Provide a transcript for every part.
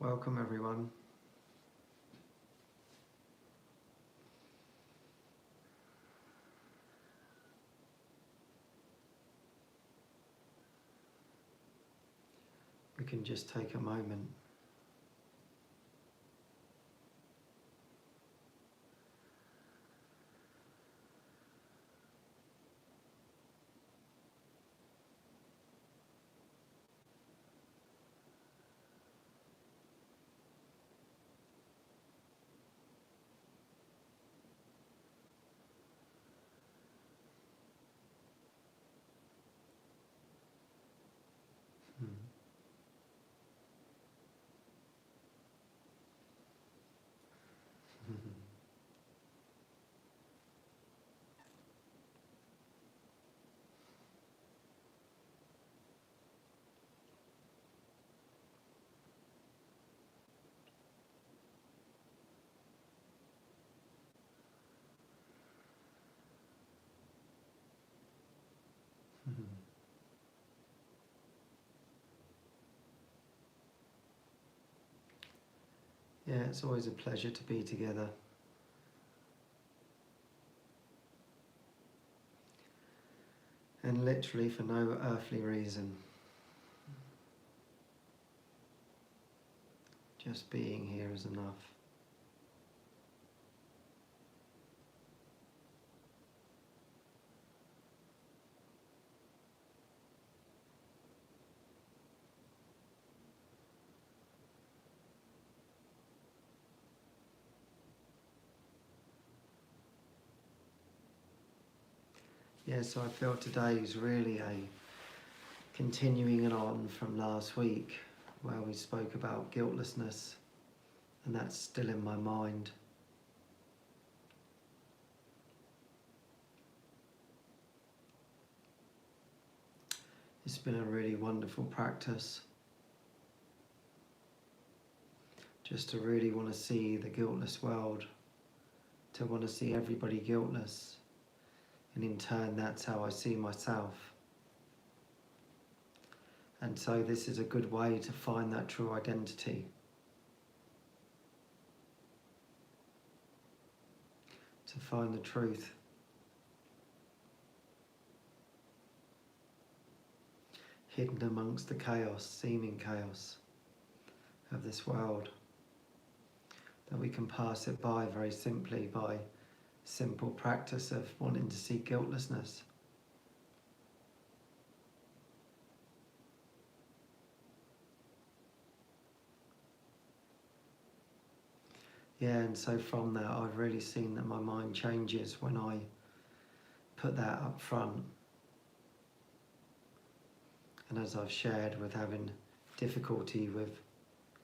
Welcome everyone. We can just take a moment . Yeah, it's always a pleasure to be together. And literally for no earthly reason. Just being here is enough. Yeah, so I feel today is really a continuing on from last week where we spoke about guiltlessness, and that's still in my mind. It's been a really wonderful practice just to really want to see the guiltless world, to want to see everybody guiltless, and in turn that's how I see myself. And so this is a good way to find that true identity. To find the truth. Hidden amongst the chaos, seeming chaos of this world. That we can pass it by very simply by simple practice of wanting to see guiltlessness. Yeah, and so from that I've really seen that my mind changes when I put that up front. And as I've shared with having difficulty with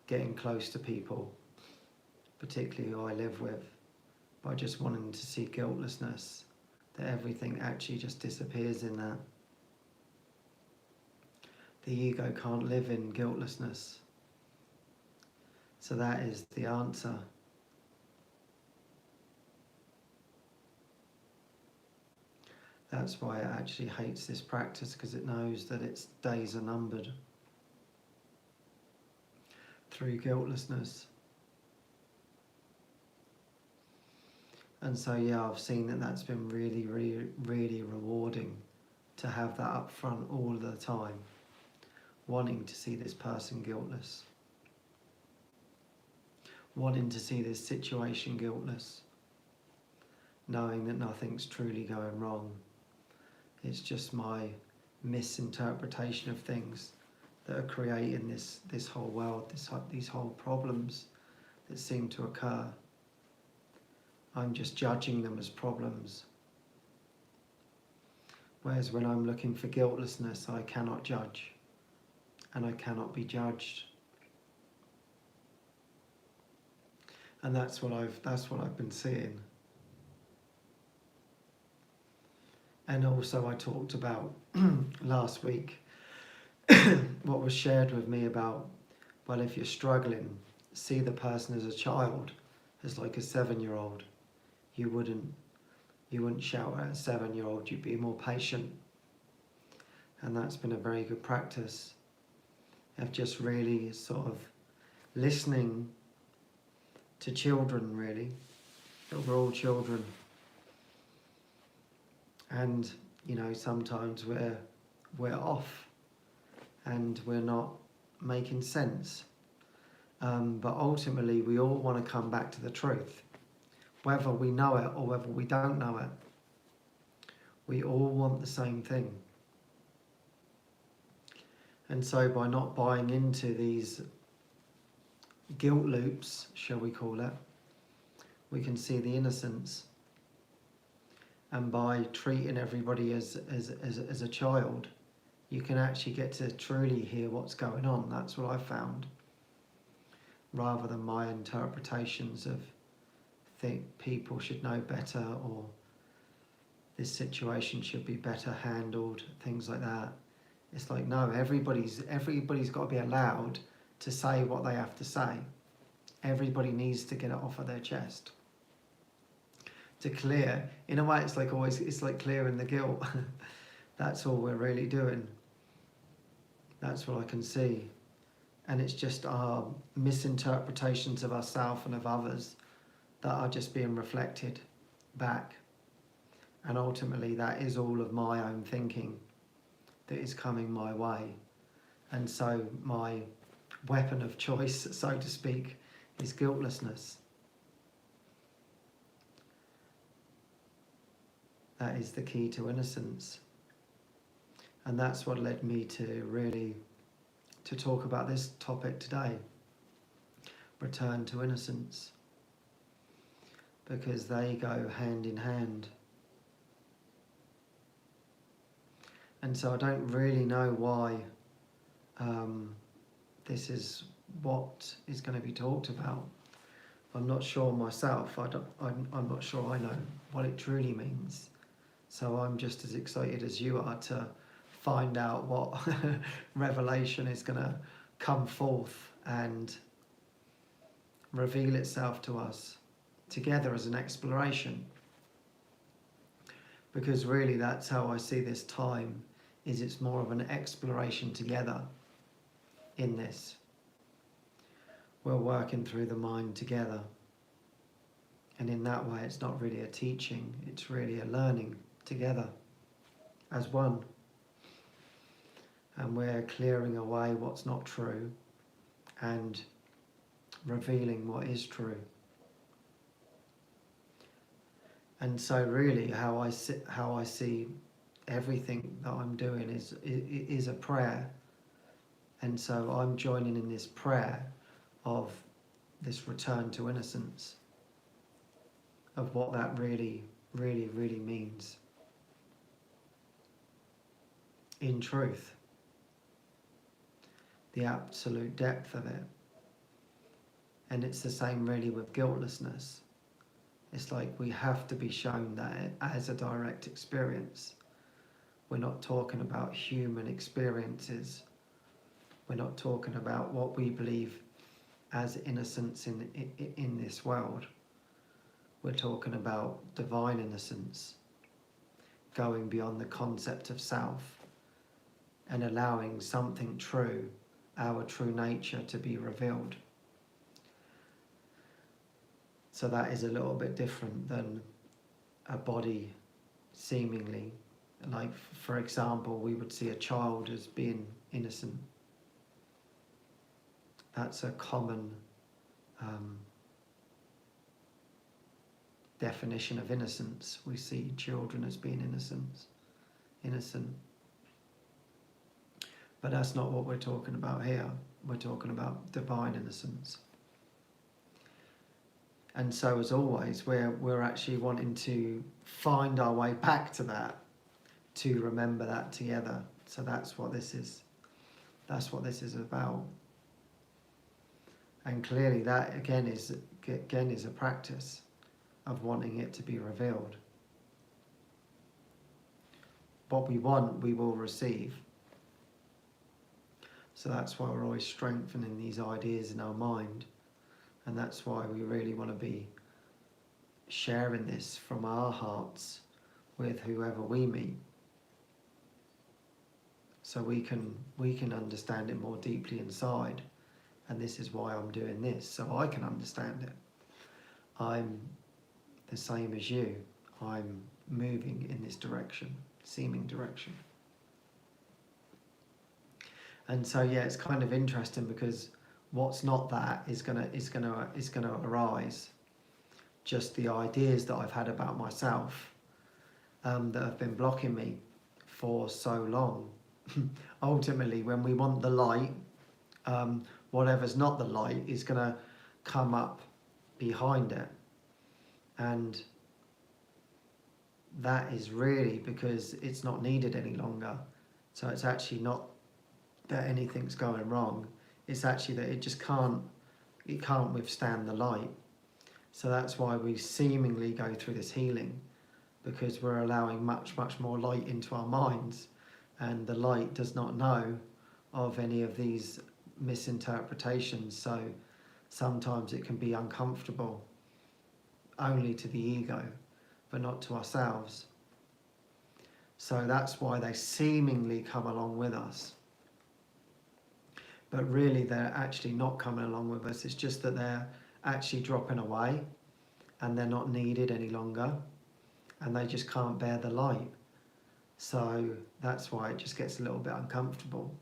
getting close to people, particularly who I live with, by just wanting to see guiltlessness, that everything actually just disappears in that. The ego can't live in guiltlessness. So that is the answer. That's why it actually hates this practice, because it knows that its days are numbered through guiltlessness. And so yeah, I've seen that that's been really, really, really rewarding to have that up front all the time, wanting to see this person guiltless, wanting to see this situation guiltless, knowing that nothing's truly going wrong. It's just my misinterpretation of things that are creating this whole world, these whole problems that seem to occur. I'm just judging them as problems. Whereas when I'm looking for guiltlessness, I cannot judge, and I cannot be judged. And that's what I've been seeing. And also I talked about last week what was shared with me about, well, if you're struggling, see the person as a child, as like a 7-year-old. You wouldn't shout at a 7-year-old, you'd be more patient. And that's been a very good practice of just really sort of listening to children, really, that we're all children. And, you know, sometimes we're off and we're not making sense. But ultimately, we all want to come back to the truth. Whether we know it or whether we don't know it, we all want the same thing. And so by not buying into these guilt loops, shall we call it, we can see the innocence. And by treating everybody as a child, you can actually get to truly hear what's going on. That's what I found. Rather than my interpretations of think people should know better, or this situation should be better handled, things like that. It's like, no, everybody's got to be allowed to say what they have to say. Everybody needs to get it off of their chest. To clear, in a way, it's like clearing the guilt. That's all we're really doing. That's what I can see. And it's just our misinterpretations of ourselves and of others that are just being reflected back. And ultimately, that is all of my own thinking that is coming my way. And so my weapon of choice, so to speak, is guiltlessness. That is the key to innocence. And that's what led me to talk about this topic today. Return to innocence. Because they go hand in hand. And so I don't really know why this is what is going to be talked about. I'm not sure myself. I'm not sure I know what it truly means. So I'm just as excited as you are to find out what revelation is going to come forth and reveal itself to us together as an exploration. Because really that's how I see this time, is it's more of an exploration together in this. We're working through the mind together. And in that way, it's not really a teaching, it's really a learning together as one. And we're clearing away what's not true and revealing what is true. And so really how I see everything that I'm doing is a prayer. And so I'm joining in this prayer of this return to innocence, of what that really, really, really means in truth, the absolute depth of it. And it's the same really with guiltlessness. It's like we have to be shown that as a direct experience. We're not talking about human experiences. We're not talking about what we believe as innocence in this world. We're talking about divine innocence, going beyond the concept of self and allowing something true, our true nature, to be revealed. So that is a little bit different than a body seemingly. Like, for example, we would see a child as being innocent. That's a common definition of innocence. We see children as being innocent. But that's not what we're talking about here. We're talking about divine innocence. And so, as always, we're actually wanting to find our way back to that, to remember that together. So that's what this is. That's what this is about. And clearly that again is a practice of wanting it to be revealed. What we want, we will receive. So that's why we're always strengthening these ideas in our mind. And that's why we really want to be sharing this from our hearts with whoever we meet. So we can understand it more deeply inside and this is why I'm doing this, so I can understand it. I'm the same as you. I'm moving in this direction, seeming direction. And so yeah, it's kind of interesting because what's not that is gonna arise. Just the ideas that I've had about myself that have been blocking me for so long. Ultimately, when we want the light, whatever's not the light is going to come up behind it. And that is really because it's not needed any longer. So it's actually not that anything's going wrong. It's actually that it just can't withstand the light. So that's why we seemingly go through this healing, because we're allowing much more light into our minds, and the light does not know of any of these misinterpretations. So sometimes it can be uncomfortable only to the ego, but not to ourselves. So that's why they seemingly come along with us, but really they're actually not coming along with us. It's just that they're actually dropping away and they're not needed any longer, and they just can't bear the light. So that's why it just gets a little bit uncomfortable.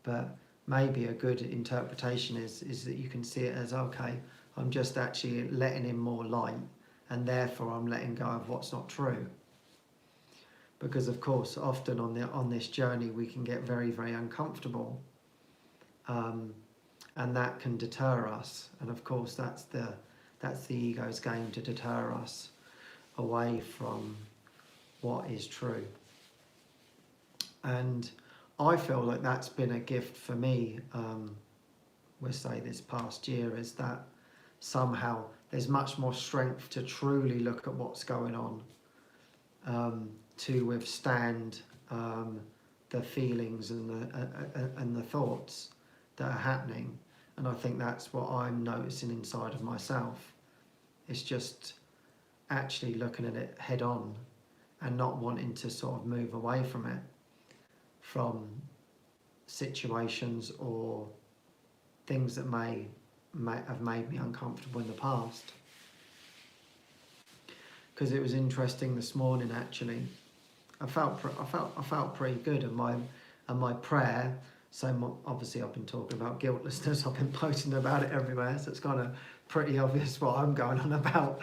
But maybe a good interpretation is that you can see it as, okay, I'm just actually letting in more light, and therefore I'm letting go of what's not true. Because of course, often on this journey we can get very uncomfortable, and that can deter us. And of course, that's the ego's game, to deter us away from what is true. And I feel like that's been a gift for me, we'll say this past year, is that somehow there's much more strength to truly look at what's going on, to withstand the feelings and the thoughts that are happening. And I think that's what I'm noticing inside of myself. It's just actually looking at it head on and not wanting to sort of move away from it, from situations or things that may have made me uncomfortable in the past. Because it was interesting this morning, actually. I felt pretty good, and my prayer. So obviously I've been talking about guiltlessness. I've been posting about it everywhere, so it's kind of pretty obvious what I'm going on about.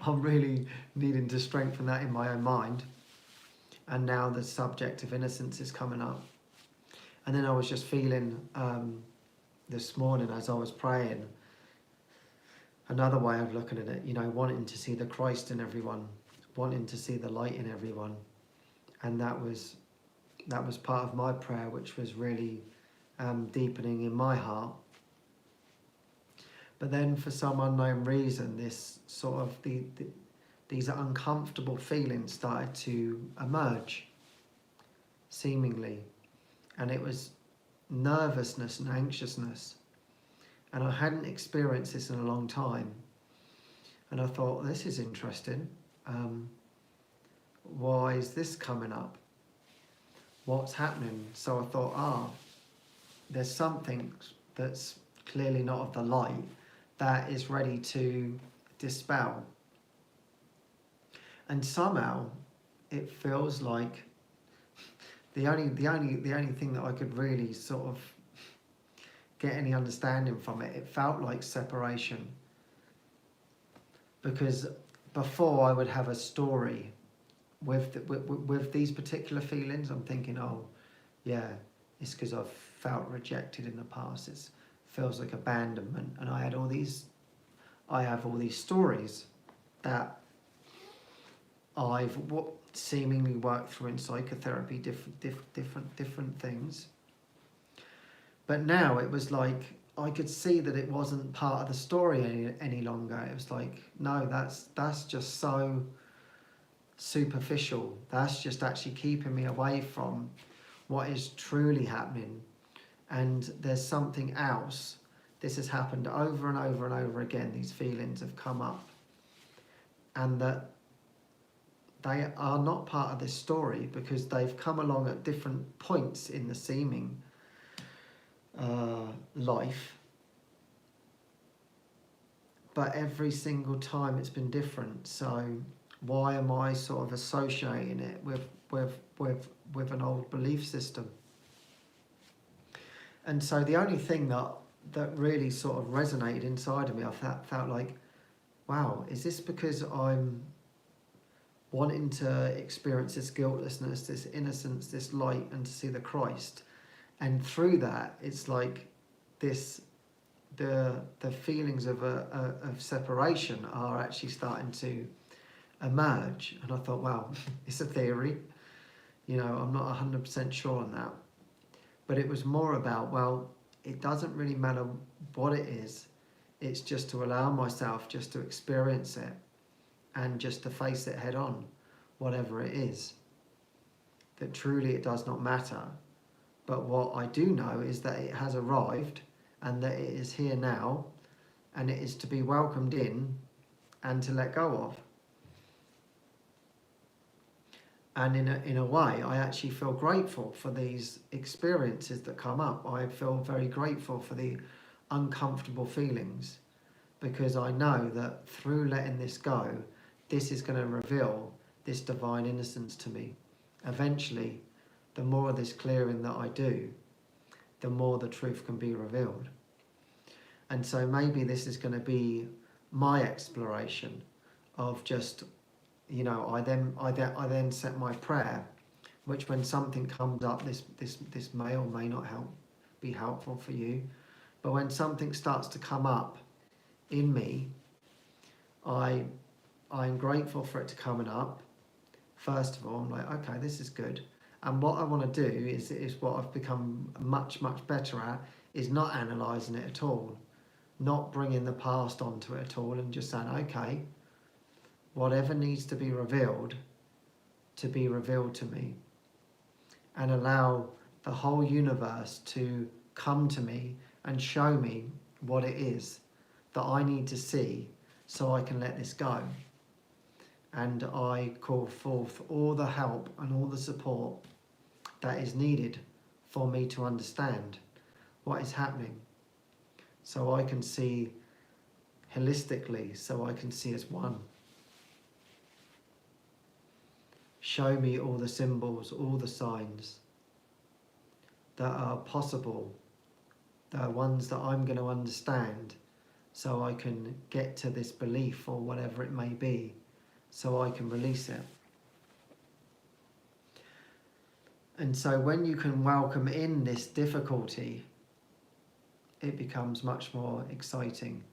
I'm really needing to strengthen that in my own mind. And now the subject of innocence is coming up. And then I was just feeling this morning as I was praying, another way of looking at it, wanting to see the Christ in everyone, wanting to see the light in everyone. And that was part of my prayer, which was really deepening in my heart. But then for some unknown reason, this sort of these uncomfortable feelings started to emerge, seemingly. And it was nervousness and anxiousness. And I hadn't experienced this in a long time. And I thought, this is interesting. Why is this coming up? What's happening? So I thought, there's something that's clearly not of the light that is ready to dispel. And somehow it feels like the only thing that I could really sort of get any understanding from it, it felt like separation. Because before I would have a story with these particular feelings. I'm thinking, yeah, it's because I've felt rejected in the past. It feels like abandonment, and I have all these stories that I've seemingly worked through in psychotherapy, different things. But now it was like I could see that it wasn't part of the story any longer. It was like, no, that's just so superficial. That's just actually keeping me away from what is truly happening. And there's something else. This has happened over and over and over again. These feelings have come up, and that they are not part of this story because they've come along at different points in the seeming life, but every single time it's been different. So why am I sort of associating it with an old belief system? And so the only thing that really sort of resonated inside of me, I felt like, wow, is this because I'm wanting to experience this guiltlessness, this innocence, this light, and to see the Christ? And through that, it's like this, the feelings of separation are actually starting to emerge. And I thought, wow, it's a theory. You know, I'm not 100% sure on that. But it was more about, well, it doesn't really matter what it is. It's just to allow myself just to experience it and just to face it head on, whatever it is. That truly it does not matter. But what I do know is that it has arrived and that it is here now, and it is to be welcomed in and to let go of. And in a way, I actually feel grateful for these experiences that come up. I feel very grateful for the uncomfortable feelings, because I know that through letting this go, this is going to reveal this divine innocence to me. Eventually, the more of this clearing that I do, the more the truth can be revealed. And so maybe this is going to be my exploration of just, you know, I then set my prayer, which when something comes up, this may or may not be helpful for you, but when something starts to come up in me, I'm grateful for it to coming up. First of all, I'm like, okay, this is good. And what I want to do is what I've become much better at, is not analysing it at all, not bringing the past onto it at all, and just saying, okay, whatever needs to be revealed to me, and allow the whole universe to come to me and show me what it is that I need to see so I can let this go. And I call forth all the help and all the support that is needed for me to understand what is happening, so I can see holistically, so I can see as one. Show me all the symbols, all the signs that are possible, the ones that I'm going to understand, so I can get to this belief or whatever it may be, so I can release it. And so when you can welcome in this difficulty, it becomes much more exciting,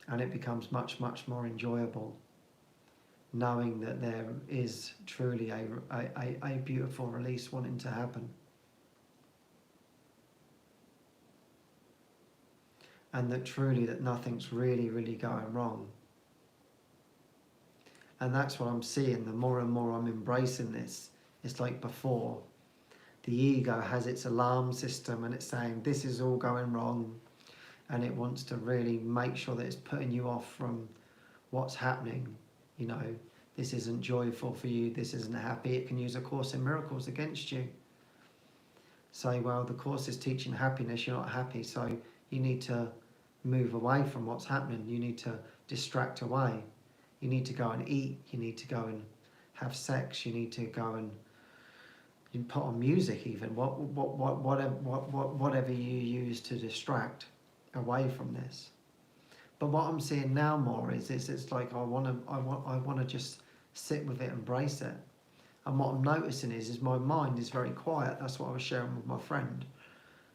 and it becomes much more enjoyable, knowing that there is truly a beautiful release wanting to happen. And that truly that nothing's really going wrong. And that's what I'm seeing. The more and more I'm embracing this, it's like before, the ego has its alarm system and it's saying this is all going wrong, and it wants to really make sure that it's putting you off from what's happening. You know, this isn't joyful for you, this isn't happy. It can use A Course in Miracles against you. Say, well, the Course is teaching happiness, you're not happy, so you need to move away from what's happening. You need to distract away. You need to go and eat. You need to go and have sex. You need to go and you put on music, even whatever you use to distract away from this. But what I'm seeing now more is it's like I want to just sit with it, embrace it. And what I'm noticing is my mind is very quiet. That's what I was sharing with my friend,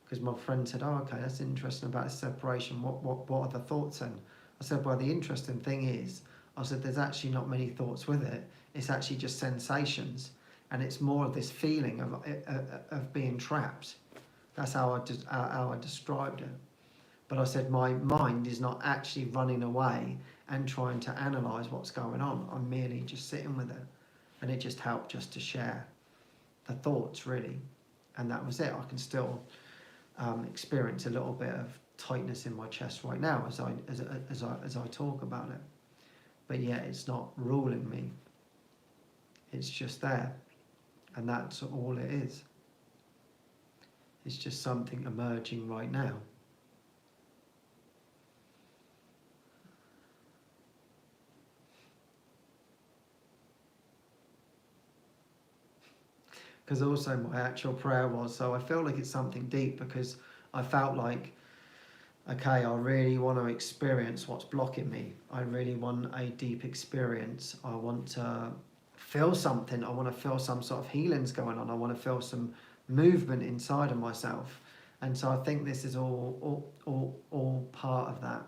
because my friend said, "Oh, okay, that's interesting about this separation. What are the thoughts then?" I said, "Well, the interesting thing is," I said, "there's actually not many thoughts with it. It's actually just sensations, and it's more of this feeling of being trapped." That's how I described it. But I said my mind is not actually running away and trying to analyse what's going on. I'm merely just sitting with it, and it just helped just to share the thoughts, really, and that was it. I can still experience a little bit of tightness in my chest right now as I talk about it, but yet it's not ruling me. It's just there, and that's all it is. It's just something emerging right now. because also my actual prayer was. So I feel like it's something deep, because I felt like, okay, I really want to experience what's blocking me. I really want a deep experience. I want to feel something. I want to feel some sort of healings going on. I want to feel some movement inside of myself. And so I think this is all part of that.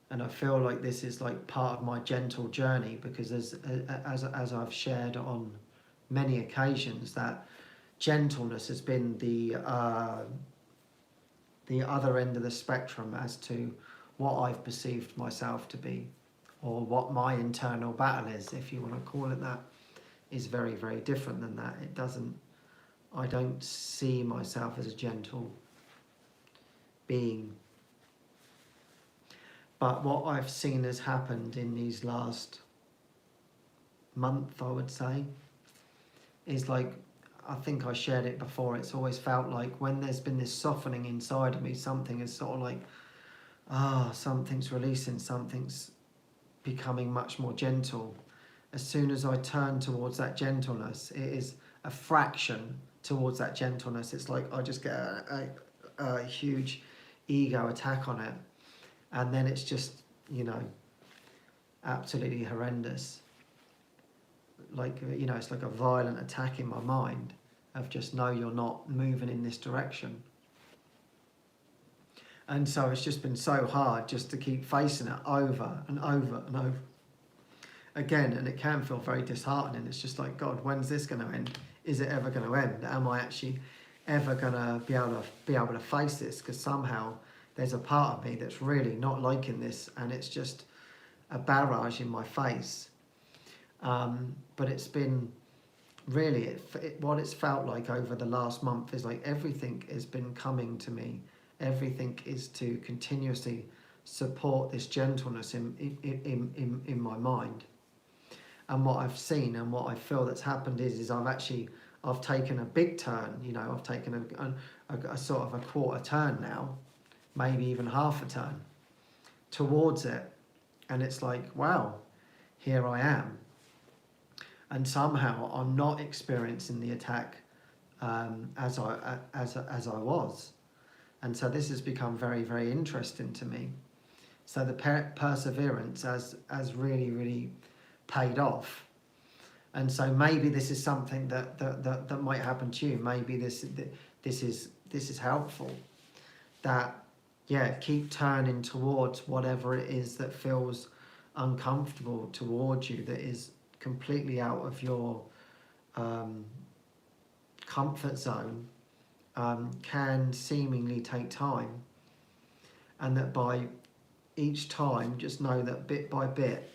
And I feel like this is like part of my gentle journey, because as I've shared on many occasions, that gentleness has been the other end of the spectrum as to what I've perceived myself to be, or what my internal battle is, if you want to call it that, is very, very different than that. I don't see myself as a gentle being. But what I've seen has happened in these last month, I would say, is like, I think I shared it before, it's always felt like when there's been this softening inside of me, something is sort of like, something's releasing, something's becoming much more gentle. As soon as I turn towards that gentleness, it is a fraction towards that gentleness. It's like I just get a huge ego attack on it. And then it's just, absolutely horrendous. Like, it's like a violent attack in my mind of just, no, you're not moving in this direction. And so it's just been so hard just to keep facing it over and over and over again. And it can feel very disheartening. It's just like, God, when's this going to end? Is it ever going to end? Am I actually ever going to be able to face this? Because somehow there's a part of me that's really not liking this, and it's just a barrage in my face. But it's been really, what it's felt like over the last month is like everything has been coming to me. Everything is to continuously support this gentleness in my mind. And what I've seen and what I feel that's happened is I've taken a big turn. I've taken a sort of a quarter turn now, maybe even half a turn towards it. And it's like, wow, here I am. And somehow I'm not experiencing the attack as I was. And so this has become very, very interesting to me. So the perseverance has really, really paid off. And so maybe this is something that might happen to you. Maybe this is helpful. That, keep turning towards whatever it is that feels uncomfortable towards you, that is completely out of your comfort zone, can seemingly take time. And that by each time, just know that bit by bit,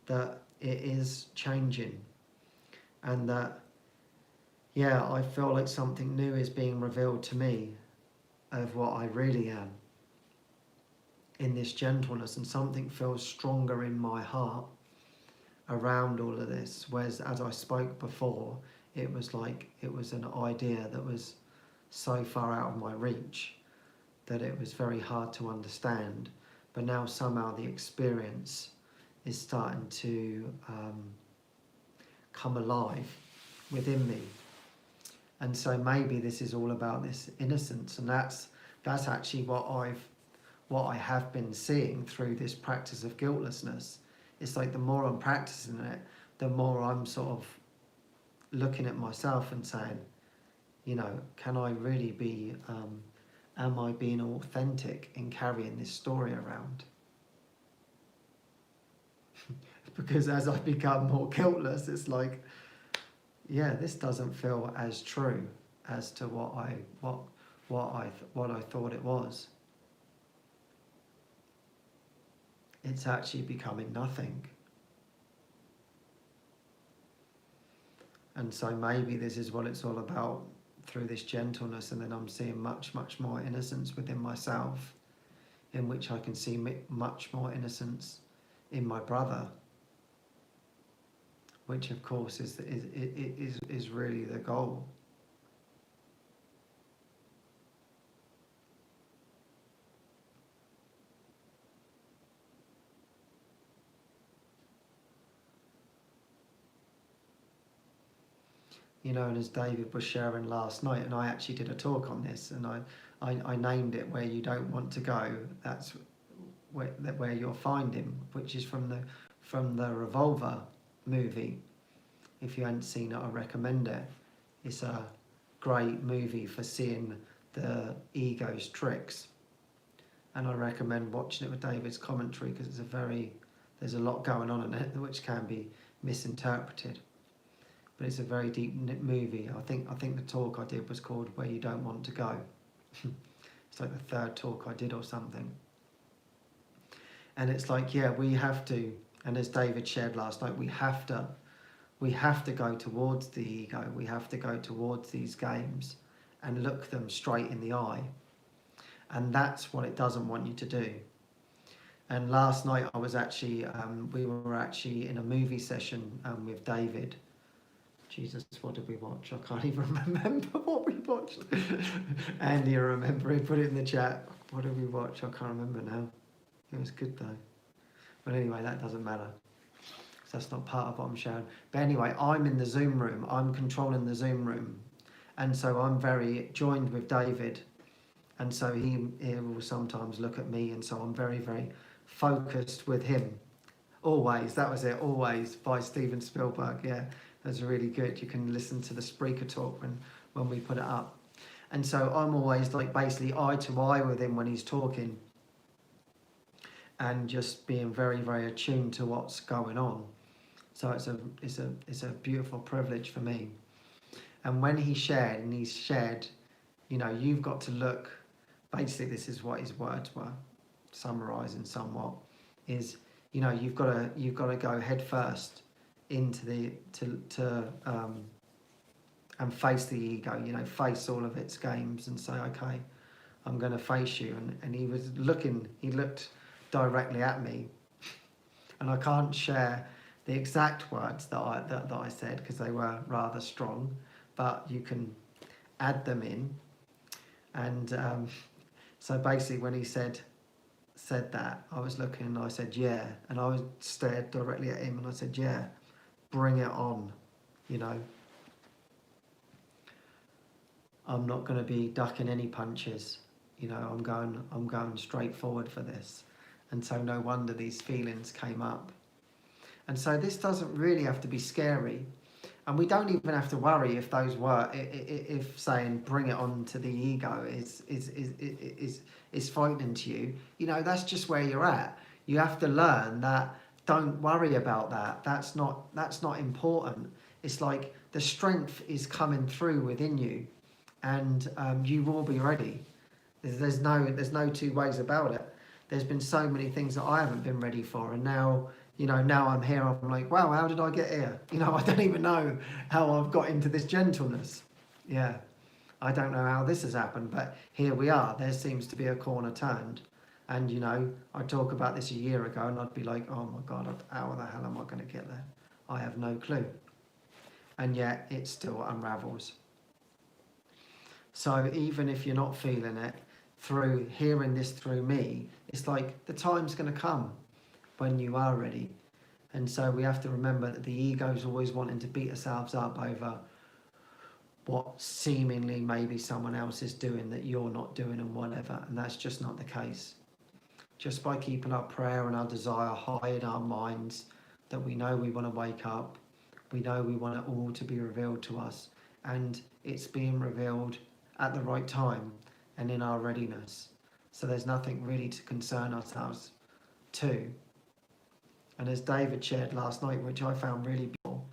that it is changing. And that, I feel like something new is being revealed to me of what I really am in this gentleness, and something feels stronger in my heart around all of this. Whereas, as I spoke before, it was like it was an idea that was so far out of my reach that it was very hard to understand. But now somehow the experience is starting to come alive within me. And so maybe this is all about this innocence, and that's actually what I have been seeing through this practice of guiltlessness. It's like the more I'm practicing it, the more I'm sort of looking at myself and saying, can I really be, am I being authentic in carrying this story around? Because as I become more guiltless, it's like, this doesn't feel as true as to what I thought it was. It's actually becoming nothing. And so maybe this is what it's all about through this gentleness, and then I'm seeing much, much more innocence within myself, in which I can see much more innocence in my brother, which of course is really the goal. You know, and as David was sharing last night, and I actually did a talk on this, and I named it Where You Don't Want to Go. That's where you'll find him, which is from the Revolver movie. If you hadn't seen it, I recommend it. It's a great movie for seeing the ego's tricks, and I recommend watching it with David's commentary, because there's a lot going on in it which can be misinterpreted. But it's a very deep movie. I think the talk I did was called Where You Don't Want to Go. It's like the third talk I did or something. And it's like, yeah, we have to, and as David shared last night, we have to go towards the ego. We have to go towards these games and look them straight in the eye. And that's what it doesn't want you to do. And last night I was actually, we were actually in a movie session with David. Jesus, what did we watch? I can't even remember what we watched. Andy, you remember? He put it in the chat. What did we watch? I can't remember now. It was good though. But anyway, that doesn't matter. That's not part of what I'm sharing. But anyway, I'm in the Zoom room. I'm controlling the Zoom room. And so I'm very joined with David. And so he will sometimes look at me. And so I'm very, very focused with him. Always. That was it. Always, by Steven Spielberg. Yeah, that's really good. You can listen to the Spreaker talk when we put it up. And so I'm always like basically eye to eye with him when he's talking. And just being very, very attuned to what's going on. So it's a beautiful privilege for me. And when he shared, you know, you've got to look, basically this is what his words were, summarising somewhat, is, you know, you've got to go head first into and face the ego, you know, face all of its games and say, okay, I'm going to face you. And he looked directly at me, and I can't share the exact words that I said because they were rather strong, but you can add them in. And so basically when he said that, I was looking and I said, yeah. And I stared directly at him and I said, yeah, bring it on, you know. I'm not going to be ducking any punches, you know. I'm going straight forward for this. And so no wonder these feelings came up. And so this doesn't really have to be scary. And we don't even have to worry if those were, if saying bring it on to the ego is frightening to you. You know, that's just where you're at. You have to learn that, don't worry about that. That's not important. It's like the strength is coming through within you, and you will be ready. There's no two ways about it. There's been so many things that I haven't been ready for, and now, you know, now I'm here, I'm like, wow, how did I get here? You know, I don't even know how I've got into this gentleness. Yeah, I don't know how this has happened, but here we are. There seems to be a corner turned. And, you know, I talk about this a year ago and I'd be like, oh my God, how the hell am I going to get there? I have no clue. And yet it still unravels. So even if you're not feeling it, through hearing this through me, it's like the time's going to come when you are ready. And so we have to remember that the ego's always wanting to beat ourselves up over what seemingly maybe someone else is doing that you're not doing and whatever. And that's just not the case. Just by keeping our prayer and our desire high in our minds, that we know we want to wake up, we know we want it all to be revealed to us, and it's being revealed at the right time and in our readiness. So there's nothing really to concern ourselves to. And as David shared last night, which I found really beautiful,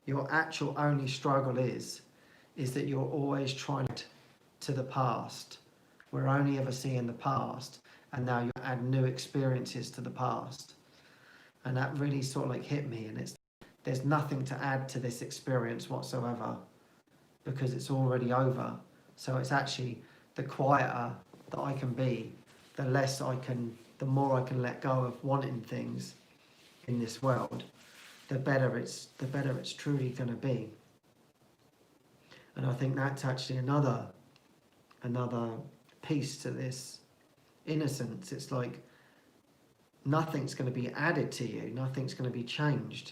your actual only struggle is that you're always trying to the past. We're only ever seeing the past, and now you add new experiences to the past. And that really sort of like hit me, and there's nothing to add to this experience whatsoever because it's already over. So it's actually, the quieter that I can be, the more I can let go of wanting things in this world, the better it's truly going to be. And I think that's actually another piece to this innocence. It's like nothing's going to be added to you, nothing's going to be changed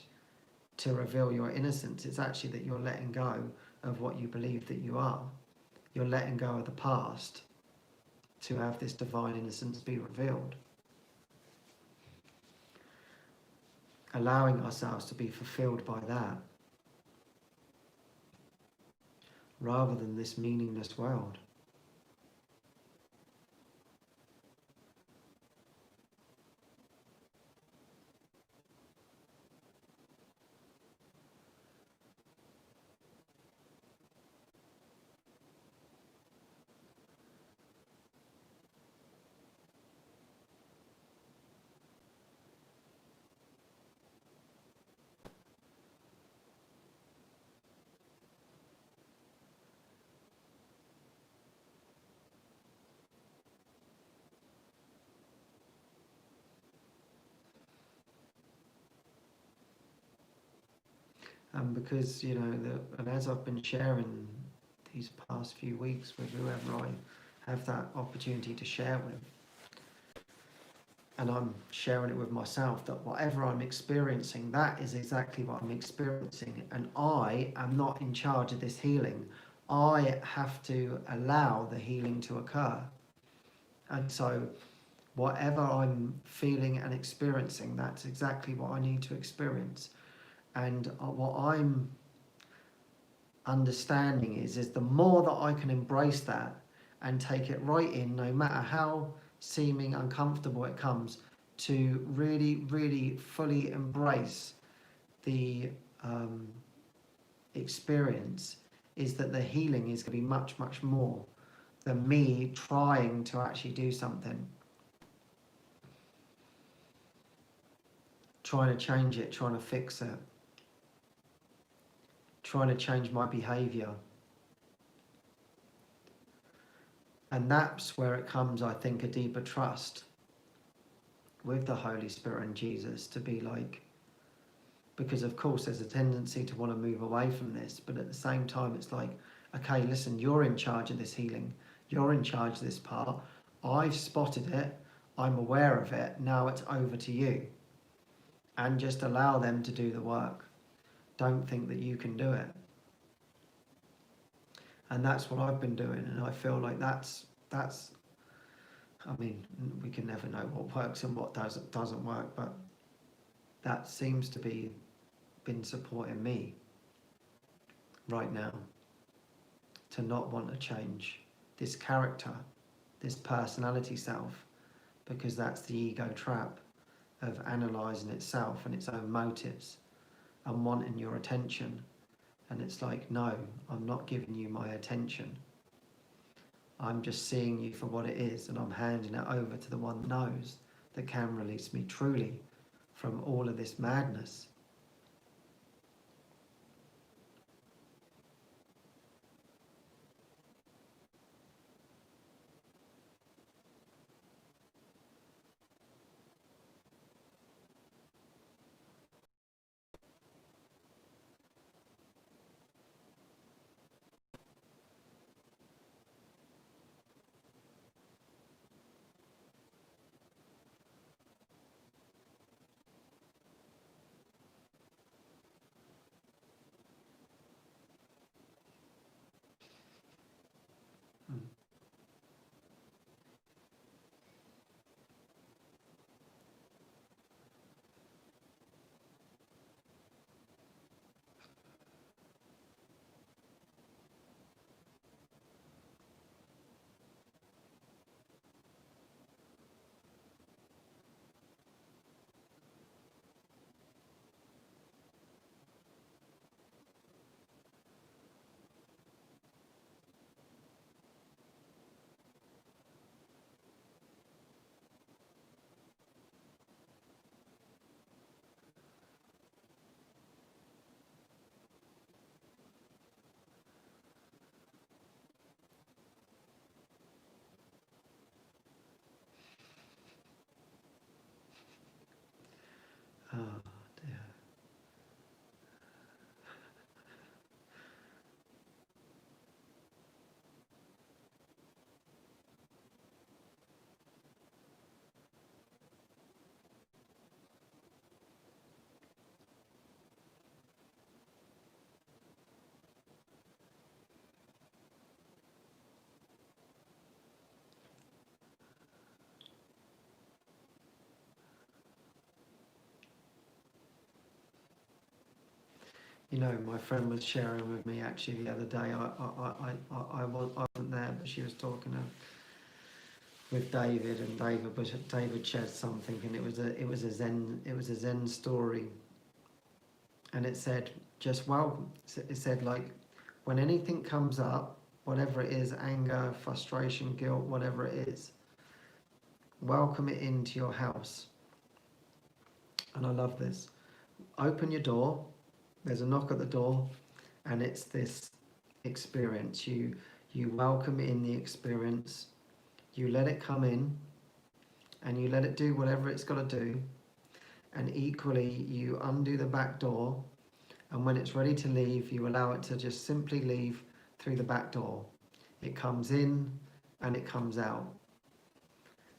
to reveal your innocence. It's actually that you're letting go of what you believe that you are. You're letting go of the past to have this divine innocence be revealed. Allowing ourselves to be fulfilled by that, rather than this meaningless world. And because, and as I've been sharing these past few weeks with whoever I have that opportunity to share with, and I'm sharing it with myself, that whatever I'm experiencing, that is exactly what I'm experiencing. And I am not in charge of this healing. I have to allow the healing to occur. And so whatever I'm feeling and experiencing, that's exactly what I need to experience. And what I'm understanding is the more that I can embrace that and take it right in, no matter how seeming uncomfortable it comes, to really, really fully embrace the experience, is that the healing is going to be much, much more than me trying to actually do something. Trying to change it, trying to fix it, trying to change my behaviour. And that's where it comes, I think, a deeper trust with the Holy Spirit and Jesus, to be like, because of course there's a tendency to want to move away from this, but at the same time it's like, okay, listen, you're in charge of this healing, you're in charge of this part, I've spotted it, I'm aware of it, now it's over to you. And just allow them to do the work. Don't think that you can do it. And that's what I've been doing, and I feel like that's I mean, we can never know what works and what doesn't work, but that seems to be been supporting me right now, to not want to change this character, this personality self, because that's the ego trap of analysing itself and its own motives and wanting your attention. And it's like, no, I'm not giving you my attention. I'm just seeing you for what it is, and I'm handing it over to the one that knows, that can release me truly from all of this madness. You know, my friend was sharing with me actually the other day. I wasn't there, but she was talking with David, and David shared something, and it was a Zen story, and it said it said like, when anything comes up, whatever it is, anger, frustration, guilt, whatever it is, welcome it into your house. And I love this. Open your door. There's a knock at the door, and it's this experience. You welcome in the experience. You let it come in, and you let it do whatever it's got to do. And equally, you undo the back door, and when it's ready to leave, you allow it to just simply leave through the back door. It comes in and it comes out.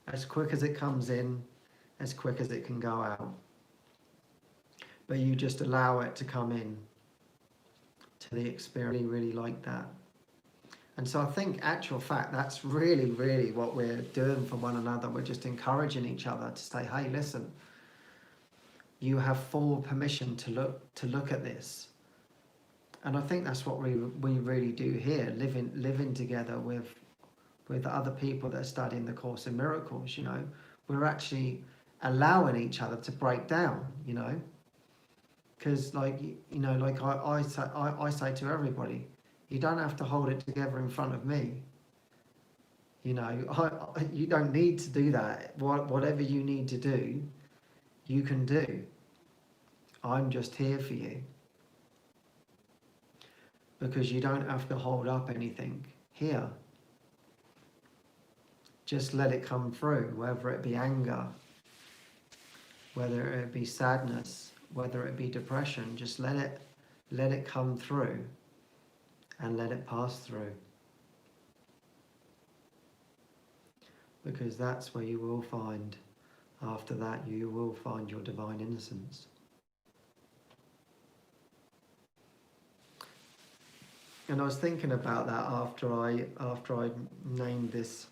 As quick as it comes in, as quick as it can go out. But you just allow it to come in to the experience. Really like that. And so I think, actual fact, that's really, really what we're doing for one another. We're just encouraging each other to say, hey, listen, you have full permission to look at this. And I think that's what we really do here, living together with other people that are studying the Course in Miracles. You know, we're actually allowing each other to break down. You know, because like I say to everybody, you don't have to hold it together in front of me. You know, you don't need to do that. Whatever you need to do, you can do. I'm just here for you. Because you don't have to hold up anything here. Just let it come through, whether it be anger, whether it be sadness, whether it be depression. Just let it come through and let it pass through. Because that's where you will find, after that, you will find your divine innocence. And I was thinking about that after I named this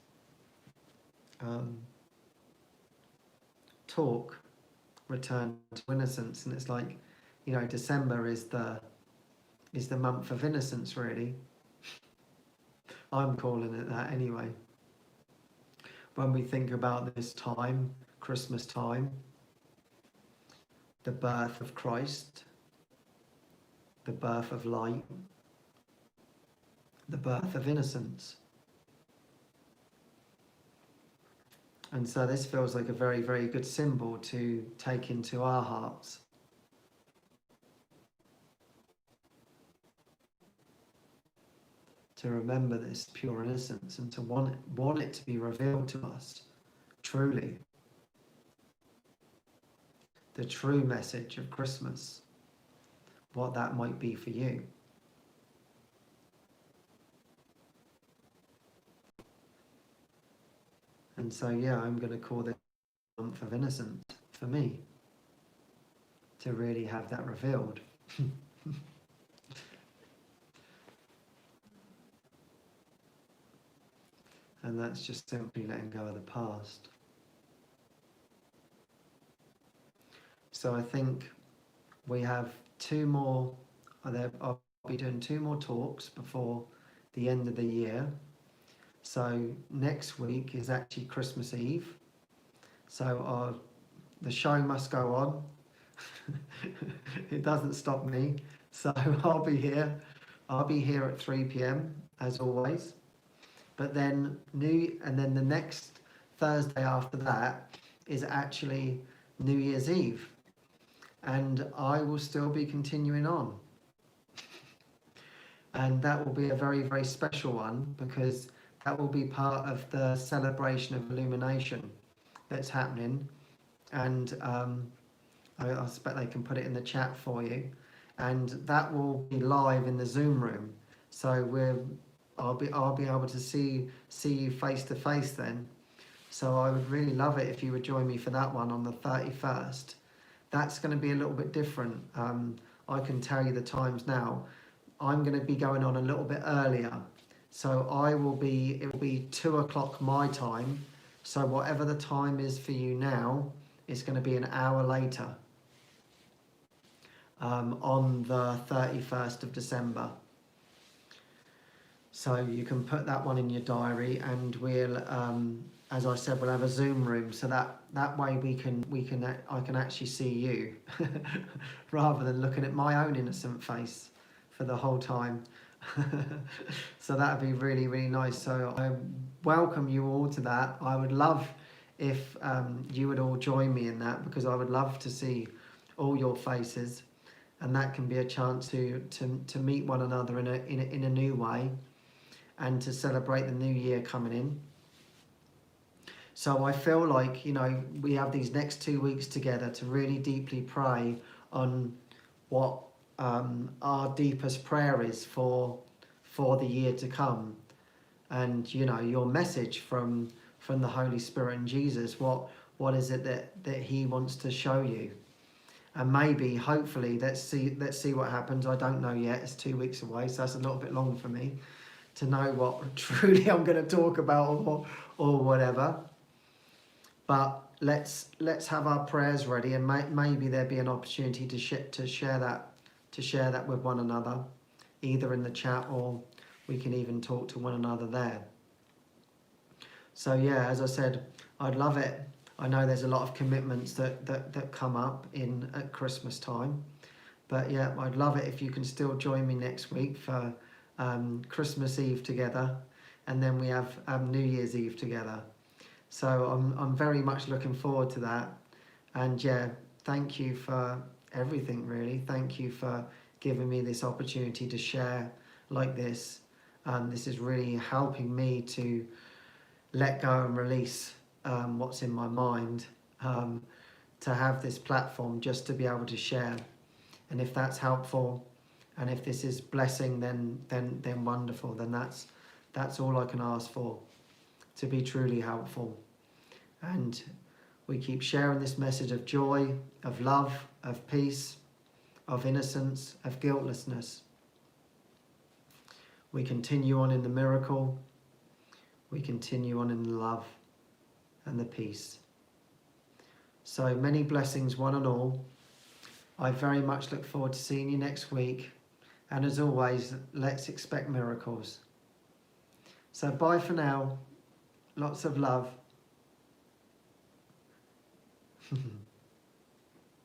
talk, Return to Innocence, and it's like, you know, December is the month of innocence, really. I'm calling it that anyway. When we think about this time, Christmas time, the birth of Christ, the birth of light, the birth of innocence. And so this feels like a very, very good symbol to take into our hearts. To remember this pure innocence and to want it to be revealed to us, truly. The true message of Christmas, what that might be for you. And so, yeah, I'm going to call this month of innocence for me, to really have that revealed. And that's just simply letting go of the past. So I think we have two more, I'll be doing 2 more talks before the end of the year. So next week is actually Christmas Eve. So the show must go on. It doesn't stop me. So I'll be here at 3 p.m. as always. But then the next Thursday after that is actually New Year's Eve. And I will still be continuing on. And that will be a very, very special one, because that will be part of the celebration of illumination that's happening. And I expect they can put it in the chat for you. And that will be live in the Zoom room. So I'll be able to see you face to face then. So I would really love it if you would join me for that one on the 31st. That's going to be a little bit different. I can tell you the times now. I'm going to be going on a little bit earlier. So it will be 2 o'clock my time. So whatever the time is for you now, it's going to be an hour later. on the 31st of December. So you can put that one in your diary, and we'll, as I said, we'll have a Zoom room, so that way I can actually see you rather than looking at my own innocent face for the whole time. So that'd be really, really nice. So I welcome you all to that. I would love if you would all join me in that, because I would love to see all your faces, and that can be a chance to meet one another in a new way, and to celebrate the new year coming in. So I feel like, you know, we have these next 2 weeks together to really deeply pray on what our deepest prayer is for the year to come, and, you know, your message from the Holy Spirit and Jesus. What is it that He wants to show you? And maybe, hopefully, let's see what happens. I don't know yet. It's 2 weeks away, so that's a little bit long for me to know what truly I'm going to talk about or whatever. But let's have our prayers ready, and maybe there'll be an opportunity to share that with one another, either in the chat, or we can even talk to one another there. So yeah, as I said, I'd love it. I know there's a lot of commitments that come up at Christmas time, but yeah, I'd love it if you can still join me next week for Christmas Eve together, and then we have New Year's Eve together. So I'm very much looking forward to that. And yeah, thank you for everything, really. Thank you for giving me this opportunity to share like this. This is really helping me to let go and release what's in my mind, to have this platform just to be able to share. And if that's helpful, and if this is blessing, then wonderful. Then that's all I can ask for, to be truly helpful. And we keep sharing this message of joy, of love, of peace, of innocence, of guiltlessness. We continue on in the miracle. We continue on in the love and the peace. So many blessings, one and all. I very much look forward to seeing you next week. And as always, let's expect miracles. So bye for now. Lots of love.